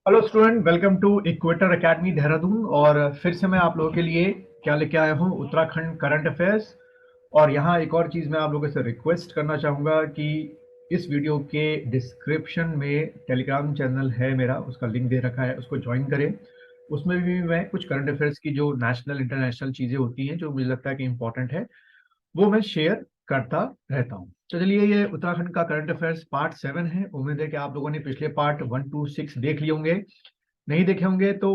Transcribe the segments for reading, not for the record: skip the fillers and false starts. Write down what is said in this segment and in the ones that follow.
Hello student, welcome to equator academy Dehradun. और फिर से मैं आप लोगों के लिए क्या लेके आया हूँ, उत्तराखंड करंट अफेयर्स। और यहाँ एक और चीज़ मैं आप लोगों से रिक्वेस्ट करना चाहूँगा कि इस वीडियो के डिस्क्रिप्शन में टेलीग्राम चैनल है मेरा, उसका लिंक दे रखा है, उसको ज्वाइन करें। उसमें भी मैं कुछ करंट अफेयर्स की जो नेशनल इंटरनेशनल चीज़ें होती हैं जो मुझे लगता है कि इंपॉर्टेंट है, वो मैं शेयर करता रहता हूँ। तो चलिए, ये उत्तराखंड का करंट अफेयर्स पार्ट 7 है। उम्मीद है कि आप लोगों ने पिछले पार्ट 1 to 6 देख लिए होंगे। नहीं देखे होंगे तो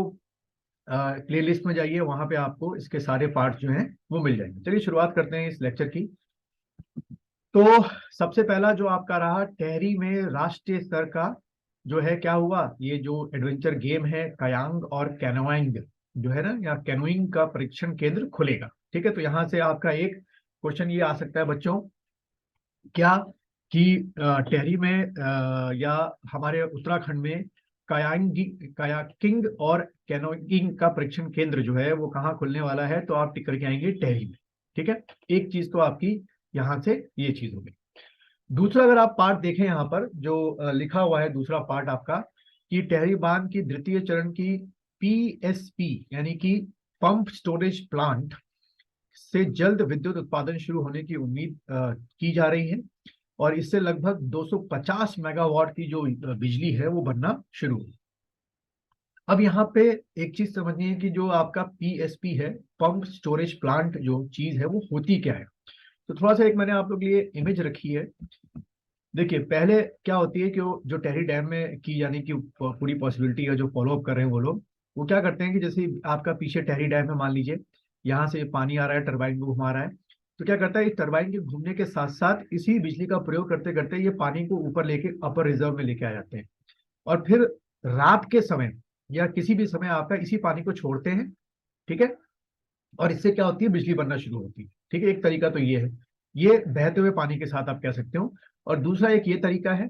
प्लेलिस्ट में जाइए, वहां पे आपको इसके सारे पार्ट जो हैं वो मिल जाएंगे। चलिए शुरुआत करते हैं इस लेक्चर की। तो सबसे पहला जो आपका रहा, टेहरी में राष्ट्रीय स्तर का जो है क्या हुआ, ये जो एडवेंचर गेम है कयांग और कैनोइंग जो है ना, या कैनोइंग का परीक्षण केंद्र खुलेगा। ठीक है, तो यहाँ से आपका एक क्वेश्चन ये आ सकता है बच्चों, क्या कि टेहरी में या हमारे उत्तराखंड में कायाकिंग और कैनोइंग का परीक्षण केंद्र जो है वो कहाँ खुलने वाला है, तो आप टिक करके आएंगे टेहरी में। ठीक है, एक चीज तो आपकी यहाँ से ये चीज होगी। दूसरा, अगर आप पार्ट देखें यहाँ पर जो लिखा हुआ है, दूसरा पार्ट आपका कि टेहरी बांध की द्वितीय चरण की पीएसपी यानी कि पंप स्टोरेज प्लांट से जल्द विद्युत उत्पादन शुरू होने की उम्मीद की जा रही है। और इससे लगभग 250 मेगावाट की जो बिजली है वो बनना शुरू हुई। अब यहाँ पे एक चीज समझिए कि जो आपका पीएसपी है, पंप स्टोरेज प्लांट, जो चीज है वो होती क्या है। तो थोड़ा सा एक मैंने आप लोग के लिए इमेज रखी है। देखिए, पहले क्या होती है कि जो टेहरी डैम में की यानी कि पूरी पॉसिबिलिटी है जो फॉलो अप कर रहे हैं वो लोग, वो क्या करते हैं कि जैसे आपका पीछे टेहरी डैम में मान लीजिए यहाँ से पानी आ रहा है, टरबाइन को घुमा रहा है। तो क्या करता है, इस टरबाइन के घूमने के साथ साथ इसी बिजली का प्रयोग करते करते ये पानी को ऊपर लेके अपर रिजर्व में लेके आ जाते हैं। और फिर रात के समय या किसी भी समय आपका इसी पानी को छोड़ते हैं। ठीक है, और इससे क्या होती है, बिजली बनना शुरू होती है। ठीक है, एक तरीका तो ये है, ये बहते हुए पानी के साथ आप कह सकते हो। और दूसरा एक ये तरीका है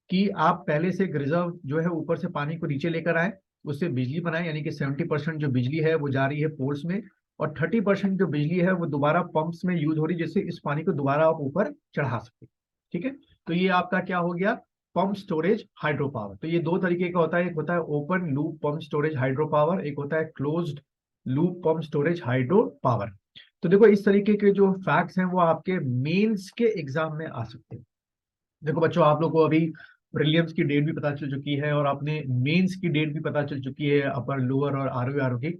कि आप पहले से एक रिजर्व जो है ऊपर से पानी को नीचे लेकर आए, उससे बिजली बनाए, यानी कि 70% जो बिजली है वो जा रही है पोल्स में, और 30% जो बिजली है वो दोबारा पंप्स में यूज हो रही है, जिससे इस पानी को दोबारा आप ऊपर चढ़ा सके। ठीक है, तो ये आपका क्या हो गया, पंप स्टोरेज हाइड्रो पावर। तो ये दो तरीके का होता है, एक होता है open loop pump storage hydro power, एक होता है closed loop pump storage hydro power. तो देखो, इस तरीके के जो फैक्ट्स हैं वो आपके मेंस के एग्जाम में आ सकते हैं। देखो बच्चों, आप लोग को अभी प्रीलिम्स की डेट भी पता चल चुकी है और अपने मेंस की डेट भी पता चल चुकी है, अपर लोअर और आरओ आरओ की।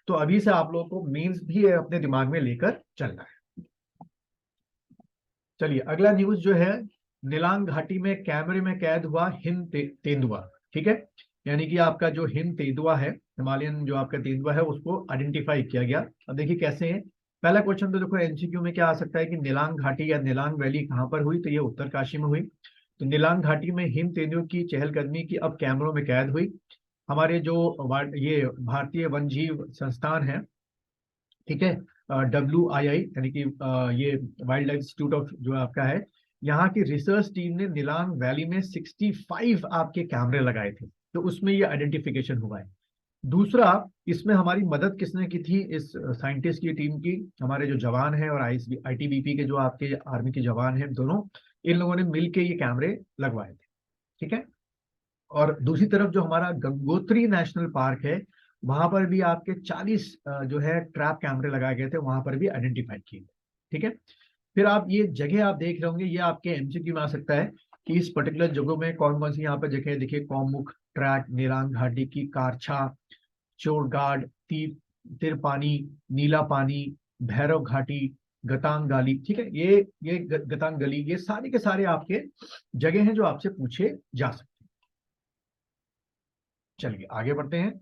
तो अभी से आप लोगों को मेंस भी अपने दिमाग में लेकर चलना है। चलिए, अगला न्यूज जो है, नीलांग घाटी में कैमरे में कैद हुआ हिंद तेंदुआ। ठीक है, यानी कि आपका जो हिंद तेंदुआ है, हिमालयन जो आपका तेंदुआ है, उसको आइडेंटिफाई किया गया। अब देखिए कैसे है। पहला क्वेश्चन तो देखो एमसीक्यू में क्या आ सकता है कि नीलांग घाटी या नीलांग वैली कहाँ पर हुई, तो ये उत्तरकाशी में हुई। तो नीलांग घाटी में हिंद तेंदुए की चहलकदमी की अब कैमरों में कैद हुई। हमारे जो ये भारतीय वन जीव संस्थान है, ठीक है, WII यानी कि ये वाइल्ड लाइफ इंस्टीट्यूट ऑफ जो आपका है, यहाँ की रिसर्च टीम ने नीलांग वैली में 65 आपके कैमरे लगाए थे, तो उसमें ये आइडेंटिफिकेशन हुआ है। दूसरा, इसमें हमारी मदद किसने की थी, इस साइंटिस्ट की टीम की, हमारे जो जवान हैं और ITBP के जो आपके आर्मी के जवान हैं, दोनों इन लोगों ने मिलकर ये कैमरे लगवाए थे। ठीक है, और दूसरी तरफ जो हमारा गंगोत्री नेशनल पार्क है, वहां पर भी आपके 40 जो है ट्रैप कैमरे लगाए गए थे, वहां पर भी आइडेंटिफाई किए गए। ठीक है, फिर आप ये जगह आप देख रहे होंगे, ये आपके एमसीक्यू में आ सकता है कि इस पर्टिकुलर जगहों में कौन कौन सी यहाँ पर जगह है। देखिए, कौमुख ट्रैक, नीलांग घाटी की कारछा, चोरगाड, तिरपानी, नीला पानी, भैरव घाटी, गतांग गाली। ठीक है, ये गतांग गली, ये सारे के सारे आपके जगह हैं जो आपसे पूछे जा सकते हैं। चलिए आगे बढ़ते हैं।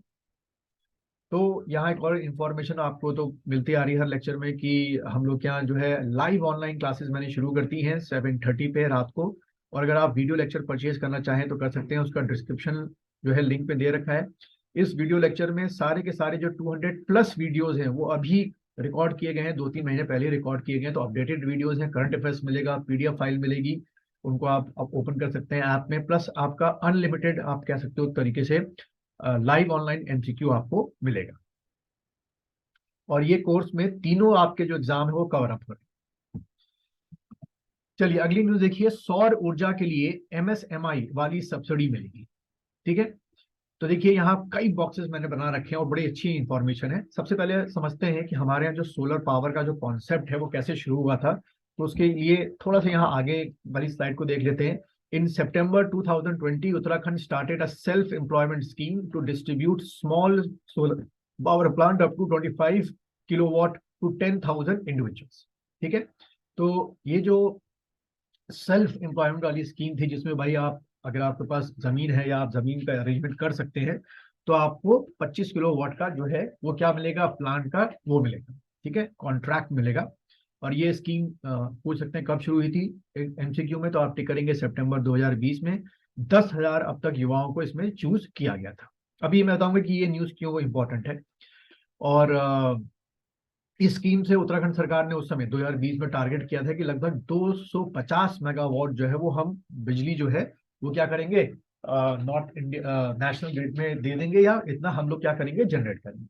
तो यहाँ एक और इन्फॉर्मेशन आपको तो मिलती आ रही है हर लेक्चर में कि हम लोग क्या जो है लाइव ऑनलाइन क्लासेस मैंने शुरू कर दी हैं 7:30 पे रात को। और अगर आप वीडियो लेक्चर परचेज करना चाहें तो कर सकते हैं, उसका डिस्क्रिप्शन जो है लिंक पे दे रखा है। इस वीडियो लेक्चर में सारे के सारे जो 200+ वीडियोज हैं वो अभी रिकॉर्ड किए गए हैं, 2-3 महीने पहले रिकॉर्ड किए गए हैं। तो अपडेटेड वीडियोज हैं, करंट अफेयर्स मिलेगा, PDF फाइल मिलेगी, उनको आप ओपन कर सकते हैं ऐप में। प्लस आपका अनलिमिटेड आप कह सकते हो तरीके से लाइव ऑनलाइन MCQ आपको मिलेगा। और ये कोर्स में तीनों आपके जो एग्जाम है वो कवर अप हो रहे हैं। चलिए अगली न्यूज देखिए, सौर ऊर्जा के लिए MSMI वाली सब्सिडी मिलेगी। ठीक है, तो देखिए यहाँ कई बॉक्सेस मैंने बना रखे हैं और बड़ी अच्छी इंफॉर्मेशन है। सबसे पहले समझते हैं कि हमारे यहाँ जो सोलर पावर का जो कॉन्सेप्ट है वो कैसे शुरू हुआ था। तो उसके लिए थोड़ा सा यहाँ आगे वाली स्लाइड को देख लेते हैं। In September 2020 Uttarakhand started a self employment scheme to distribute small solar power plant up to 25 kilowatt to 10,000 individuals. ठीक है, तो ये जो सेल्फ एम्प्लॉयमेंट वाली स्कीम थी, जिसमें भाई आप, अगर आपके पास जमीन है या आप जमीन का अरेंजमेंट कर सकते हैं, तो आपको 25 किलो वाट का जो है वो क्या मिलेगा, प्लांट का वो मिलेगा। ठीक है, कॉन्ट्रैक्ट मिलेगा। और ये स्कीम पूछ सकते हैं कब शुरू हुई थी एमसीक्यू में, तो आप टिक करेंगे सितंबर 2020 में। 10,000 अब तक युवाओं को इसमें चूज किया गया था। अभी मैं बताऊंगा कि ये न्यूज क्यों इंपॉर्टेंट है। और इस स्कीम से उत्तराखंड सरकार ने उस समय 2020 में टारगेट किया था कि लगभग 250 मेगावाट जो है वो हम बिजली जो है वो क्या करेंगे, नॉर्थ इंडिया नेशनल ग्रिड में दे देंगे, या इतना हम लोग क्या करेंगे, जनरेट करेंगे।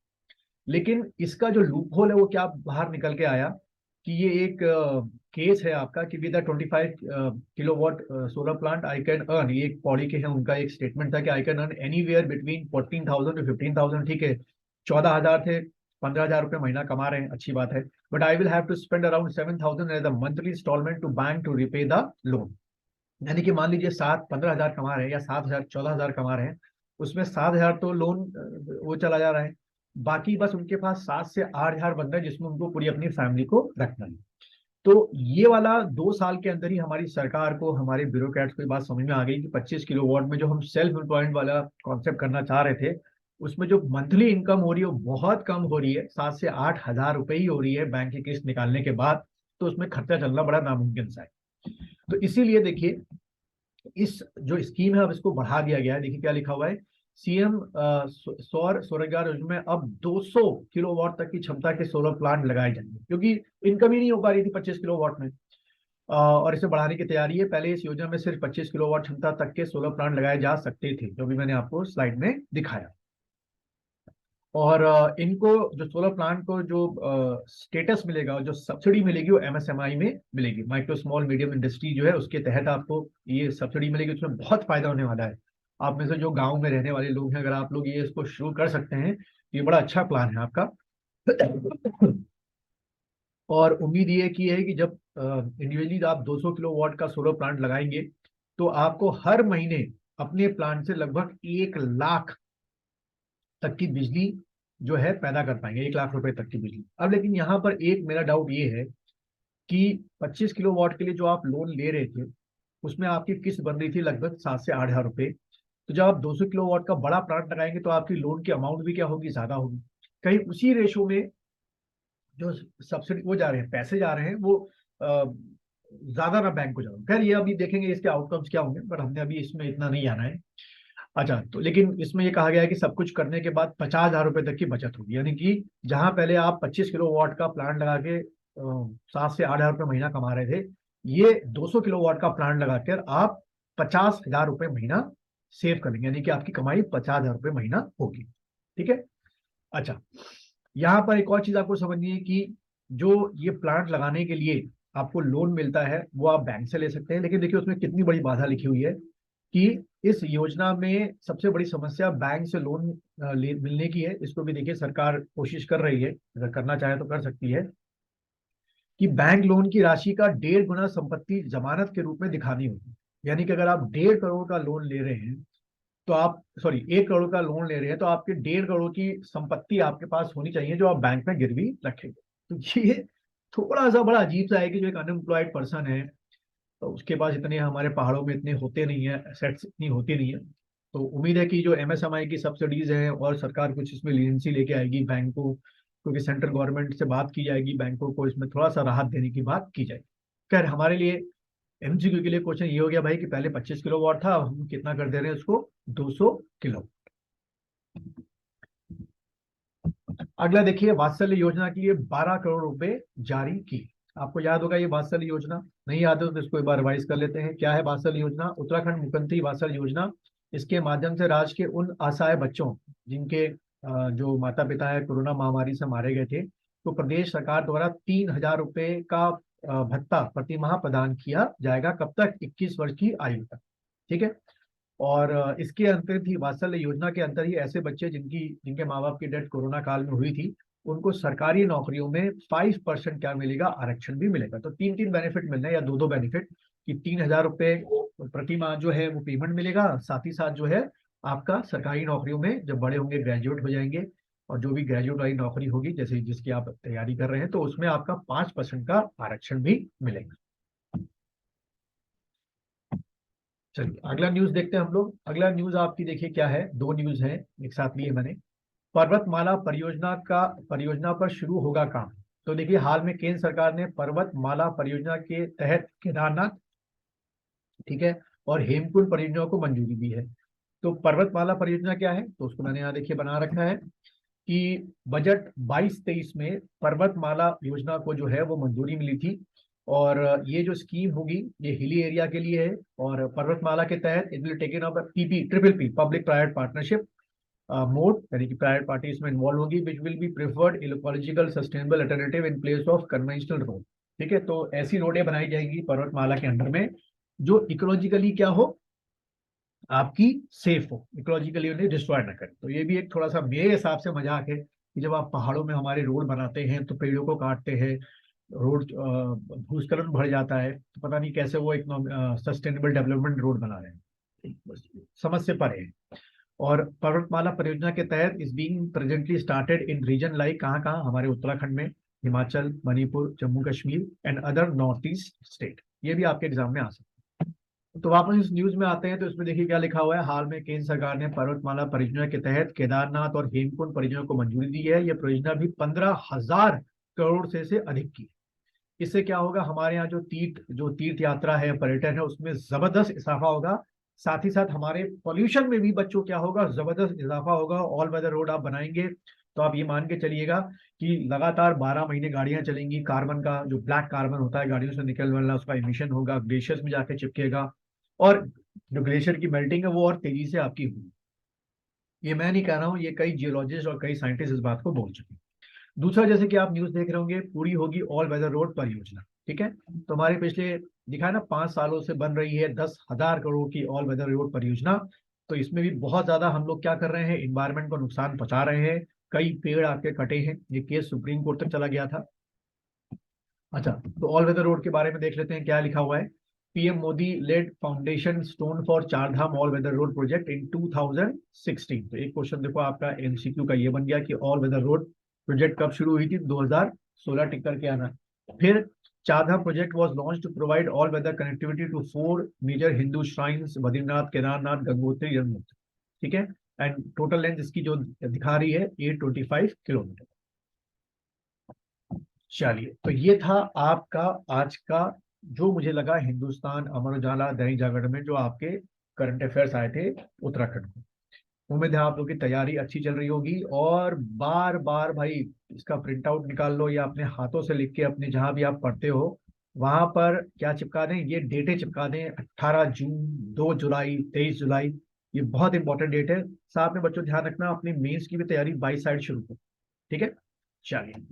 लेकिन इसका जो लूप होल है वो क्या बाहर निकल के आया कि ये एक केस है आपका कि with 25 kilowatt solar plant I can earn, ये एक पौड़ी के हैं उनका एक स्टेटमेंट था कि I can earn anywhere between 14,000 to 15,000। ठीक है, 14,000 थे, 15,000 रुपये महीना कमा रहे हैं, अच्छी बात है। But I will have to spend around 7,000 as a monthly instalment to bank to repay the loan. यानी कि मान लीजिए 15,000 कमा रहे हैं या 7,000 14,000 कमा रहे हैं, उसमें 7,000 तो लोन वो चला जा रहा है, बाकी बस उनके पास 7 से 8,000 बंदा है जिसमें उनको पूरी अपनी फैमिली को रखना है। तो ये वाला 2 साल के अंदर ही हमारी सरकार को, हमारे ब्यूरोक्रेट्स को ये बात समझ में आ गई कि 25 किलो वॉट में जो हम सेल्फ एम्प्लॉयमेंट वाला कॉन्सेप्ट करना चाह रहे थे, उसमें जो मंथली इनकम हो रही है वो बहुत कम हो रही है, 7 से 8 हजार रुपए ही हो रही है बैंक की किस्त निकालने के बाद। तो उसमें खर्चा चलना बड़ा नामुमकिन सा है। तो इसीलिए देखिए इस जो स्कीम है अब इसको बढ़ा दिया गया है। देखिए क्या लिखा हुआ है, सीएम सौर स्वरोजगार योजना में अब 200 किलोवाट तक की क्षमता के सोलर प्लांट लगाए जाएंगे, क्योंकि इनकम ही नहीं हो पा रही थी 25 किलोवाट में। और इसे बढ़ाने की तैयारी है। पहले इस योजना में सिर्फ 25 किलोवाट क्षमता तक के सोलर प्लांट लगाए जा सकते थे, जो भी मैंने आपको स्लाइड में दिखाया। और इनको जो सोलर प्लांट को जो स्टेटस मिलेगा और जो सब्सिडी मिलेगी वो एमएसएमई में मिलेगी, माइक्रो स्मॉल मीडियम इंडस्ट्री जो है उसके तहत आपको ये सब्सिडी मिलेगी। उसमें बहुत फायदा होने वाला है। आप में से जो गांव में रहने वाले लोग हैं, अगर आप लोग ये इसको शुरू कर सकते हैं, ये बड़ा अच्छा प्लान है आपका। और उम्मीद ये की है कि जब इंडिविजुअली आप 200 किलो वाट का सोलर प्लांट लगाएंगे, तो आपको हर महीने अपने प्लांट से लगभग 1 लाख तक की बिजली जो है पैदा कर पाएंगे, 1 लाख रुपए तक की बिजली। अब लेकिन यहाँ पर एक मेरा डाउट ये है कि 25 किलो वाट के लिए जो आप लोन ले रहे थे, उसमें आपकी किस्त बन रही थी लगभग 7 से 8 हजार रुपए। तो जब आप 200 किलो वाट का बड़ा प्लांट लगाएंगे तो आपकी लोन की अमाउंट भी क्या होगी, ज्यादा होगी। कहीं उसी रेशो में जो सब्सिडी वो जा रहे हैं, पैसे जा रहे हैं, वो ज्यादा ना बैंक को जा रहे हैं। खैर ये अभी देखेंगे इसके आउटकम्स क्या होंगे, पर हमने अभी इसमें इतना नहीं आना है। अच्छा, तो लेकिन इसमें ये कहा गया है कि सब कुछ करने के बाद 50,000 रुपए तक की बचत होगी। यानी कि जहां पहले आप 25 किलो वाट का प्लांट लगा के 7 से 8 हजार रुपये महीना कमा रहे थे, ये 200 किलो वाट का प्लांट लगाकर आप 50,000 रुपये महीना सेव कर लेंगे, यानी कि आपकी कमाई 50,000 रुपये महीना होगी। ठीक है। अच्छा, यहाँ पर एक और चीज आपको समझनी है कि जो ये प्लांट लगाने के लिए आपको लोन मिलता है वो आप बैंक से ले सकते हैं, लेकिन देखिए उसमें कितनी बड़ी बाधा लिखी हुई है कि इस योजना में सबसे बड़ी समस्या बैंक से लोन मिलने की है। इसको भी देखिए सरकार कोशिश कर रही है, अगर करना चाहे तो कर सकती है, कि बैंक लोन की राशि का 1.5 गुना संपत्ति जमानत के रूप में दिखानी होगी। यानी कि अगर आप 1.5 करोड़ का लोन ले रहे हैं, तो आप, सॉरी, 1 करोड़ का लोन ले रहे हैं, तो आपके 1.5 करोड़ की संपत्ति आपके पास होनी चाहिए जो आप बैंक में गिरवी रखेंगे। तो ये थोड़ा सा बड़ा अजीब सा है कि जो एक अनएम्प्लॉयड पर्सन है, तो उसके पास इतने, हमारे पहाड़ों में इतने होते नहीं है, एसेट्स इतनी होती नहीं है। तो उम्मीद है कि जो एमएसएमई की सब्सिडीज हैं और सरकार कुछ इसमें लीनेंसी लेके आएगी बैंक को, क्योंकि सेंट्रल गवर्नमेंट से बात की जाएगी, बैंकों को इसमें थोड़ा सा राहत देने की बात की जाएगी। खैर हमारे लिए एमसीक्यू के लिए क्वेश्चन ये हो गया भाई कि पहले 25 किलो वाट था, अब हम कितना कर दे रहे हैं उसको, 200 किलो। अगला देखिए, वात्सल्य योजना के लिए 12 करोड़ रुपए जारी की। आपको याद होगा ये वात्सल्य योजना, नहीं याद हो तो इसको एक बार रिवाइज कर लेते हैं। क्या है वात्सल्य योजना? उत्तराखंड मुख्यमंत्री वात्सल्य योजना। इसके माध्यम से राज्य के उन असहाय बच्चों जिनके जो माता पिता है कोरोना महामारी से मारे गए थे, तो प्रदेश सरकार द्वारा 3,000 रुपए का भत्ता प्रतिमाह प्रदान किया जाएगा। कब तक? 21 वर्ष की आयु तक। ठीक है। और इसके अंतर्गत ही वात्सल्य योजना के अंतर ही ऐसे बच्चे जिनके माँ बाप की डेथ कोरोना काल में हुई थी, उनको सरकारी नौकरियों में 5% क्या मिलेगा, आरक्षण भी मिलेगा। तो तीन तीन बेनिफिट मिलने हैं, या दो दो बेनिफिट, कि 3,000 रुपये प्रति माह जो है वो पेमेंट मिलेगा, साथ ही साथ जो है आपका सरकारी नौकरियों में जब बड़े होंगे, ग्रेजुएट हो जाएंगे, और जो भी ग्रेजुएट वाली नौकरी होगी जैसे जिसकी आप तैयारी कर रहे हैं, तो उसमें आपका 5% का आरक्षण भी मिलेगा। चलिए अगला न्यूज देखते हैं हम लोग। अगला न्यूज आपकी देखिए क्या है, दो न्यूज है एक साथ लिए मैंने। पर्वतमाला परियोजना पर शुरू होगा काम। तो देखिए हाल में केंद्र सरकार ने पर्वतमाला परियोजना के तहत केदारनाथ, ठीक है, और हेमकुंड परियोजनाओं को मंजूरी दी है। तो पर्वतमाला परियोजना क्या है, तो उसको मैंने यहाँ देखिए बना रखा है कि बजट 22-23 में पर्वतमाला योजना को जो है वो मंजूरी मिली थी। और ये जो स्कीम होगी ये हिली एरिया के लिए है, और पर्वतमाला के तहत it will taken up PP triple P public private partnership mode, यानी कि प्राइवेट पार्टी इसमें इन्वॉल्व होगी, which will be preferred ecological sustainable alternative in place of conventional road. ठीक है, तो ऐसी रोडें बनाई जाएंगी पर्वतमाला के अंडर में जो इकोलॉजिकली क्या हो, आपकी सेफ हो, इकोलॉजिकली उन्हें डिस्ट्रॉय ना करे। तो ये भी एक थोड़ा सा मेरे हिसाब से मजाक है कि जब आप पहाड़ों में हमारे रोड बनाते हैं तो पेड़ों को काटते हैं, रोड भूस्खलन बढ़ जाता है, तो पता नहीं कैसे वो एक सस्टेनेबल डेवलपमेंट रोड बना रहे हैं, बस समझ से परे है। और पर्वतमाला परियोजना के तहत is being presently started in region like कहाँ कहाँ, हमारे उत्तराखंड में, Himachal, Manipur, Jammu Kashmir and other north east state. ये भी आपके एग्जाम में आ सकता है। तो वापस इस न्यूज में आते हैं, तो इसमें देखिए क्या लिखा हुआ है। हाल में केंद्र सरकार ने पर्वतमाला परियोजना के तहत केदारनाथ और हेमकुंड परियोजना को मंजूरी दी है। यह परियोजना भी 15,000 करोड़ से अधिक की। इससे क्या होगा, हमारे यहाँ जो तीर्थ यात्रा है, पर्यटन है, उसमें जबरदस्त इजाफा होगा। साथ ही साथ हमारे पॉल्यूशन में भी बच्चों क्या होगा, जबरदस्त इजाफा होगा। ऑल वेदर रोड आप बनाएंगे तो आप ये मान के चलिएगा कि लगातार 12 महीने गाड़ियां चलेंगी, कार्बन का जो ब्लैक कार्बन होता है गाड़ियों से निकलने वाला उसका इमिशन होगा, ग्लेशियर्स में जाके चिपकेगा, और जो ग्लेशियर की मेल्टिंग है वो और तेजी से आपकी होगी। ये मैं नहीं कह रहा हूँ, ये कई जियोलॉजिस्ट और कई साइंटिस्ट इस बात को बोल चुके हैं। दूसरा, जैसे कि आप न्यूज देख रहे होंगे, पूरी होगी ऑल वेदर रोड परियोजना। ठीक है, तो हमारे पिछले दिखा है ना, 5 सालों से बन रही है 10,000 करोड़ की ऑल वेदर रोड परियोजना। तो इसमें भी बहुत ज्यादा हम लोग क्या कर रहे हैं, इन्वायरमेंट को नुकसान पहुंचा रहे हैं। कई पेड़ आपके कटे हैं, ये केस सुप्रीम कोर्ट तक चला गया था। अच्छा, तो ऑल वेदर रोड के बारे में देख लेते हैं क्या लिखा हुआ है। PM Modi laid foundation stone for Chardham all weather road project in 2016। तो एक क्वेश्चन देखो आपका एमसीक्यू का ये बन गया कि ऑल वेदर रोड प्रोजेक्ट कब शुरू हुई थी, 2016 टिक करके आना। फिर Chardham project was launched to provide all weather connectivity to 4 major Hindu shrines, Badrinath, Kedarnath, Gangotri, Yamunotri. ठीक है, एंड टोटल लेंथ इसकी जो दिखा रही है 825 किलोमीटर। चलिए, तो ये था आपका आज का, जो मुझे लगा हिंदुस्तान, अमर उजाला, दैनिक जागरण में जो आपके करंट अफेयर्स आए थे उत्तराखंड में। उम्मीद है आप लोगों की तैयारी अच्छी चल रही होगी, और बार बार भाई इसका प्रिंट आउट निकाल लो, या अपने हाथों से लिख के अपने जहां भी आप पढ़ते हो वहां पर क्या चिपका दें, ये डेटें चिपका दें, 18 जून, 2 जुलाई, 23 जुलाई। ये बहुत इंपॉर्टेंट डेट है। साथ में बच्चों ध्यान रखना, अपनी मेंस की भी तैयारी 22 साइड शुरू करो। ठीक है, चलिए।